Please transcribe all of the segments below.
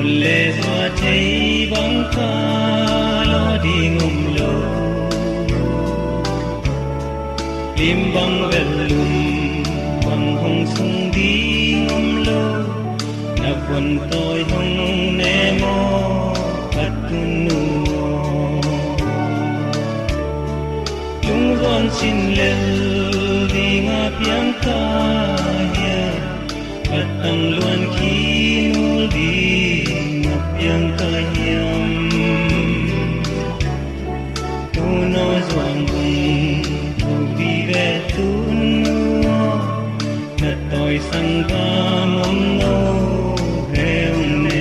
lệ gió thấy bóng ca lo đi ngum lâu lim bóng gần lùm bằng hồng sung đi ngum lâu na quân tôi hồng nè mò bắt nu lung con xin lên đi ngáp yang ca ya bắt tăng luôn khi nu đi ngáp yang ca yam tu nói doang bùng tu đi về tu nu na tôi sang ga mong no heo nè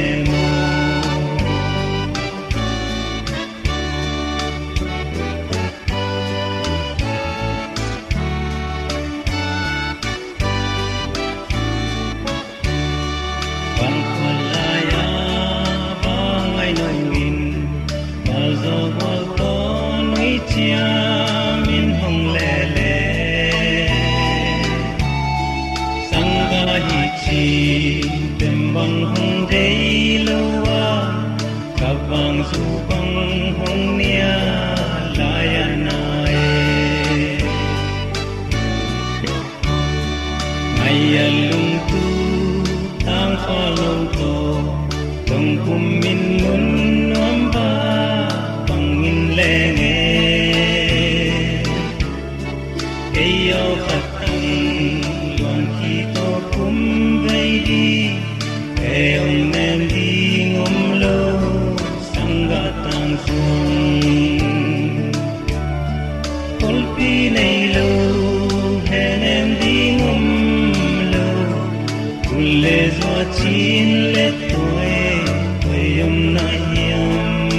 min hồng lệ lệ sang ga hi chi tem bang hồng day lâu à cả vàng du bang hồng nia laya nai ngày lung tu tang pha lâu to tông kum min nun nom ba bang in lệ nghe yêu Phật tăng loan khi to cúng vây đi về ông em đi ngom lâu sang ga tang xuông hôn pi này lâu hẹn em đi ngom lâu cùng lệ gió chín lệ tuổi ông nai hiam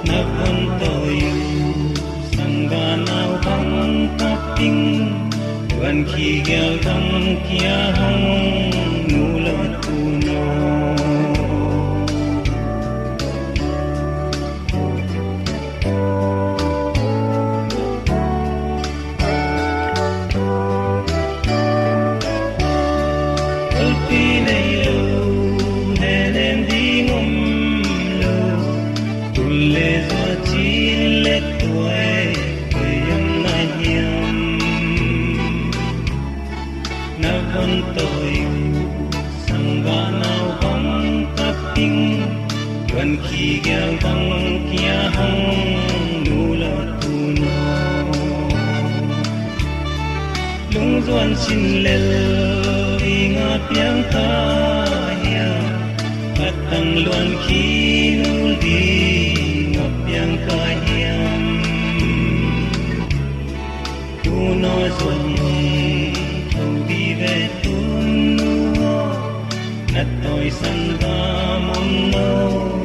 na con tôi ga nào băng tap tingวันขี้แก้วทั้งเกียหงนูลอดตูโนปีในลูแห่เนมดีงมลูตุลเลสวจีเล็ดตัวna con tôi sang ga nào băng tap ting gần khi gheo băng kia hông nu lọt tu no lung doan xin lel đi ngáp yang ta ya bắt tăng luan khi nu đi ngáp yang ka hiam tu no doan đi về tu nu na tôi sang ga mong no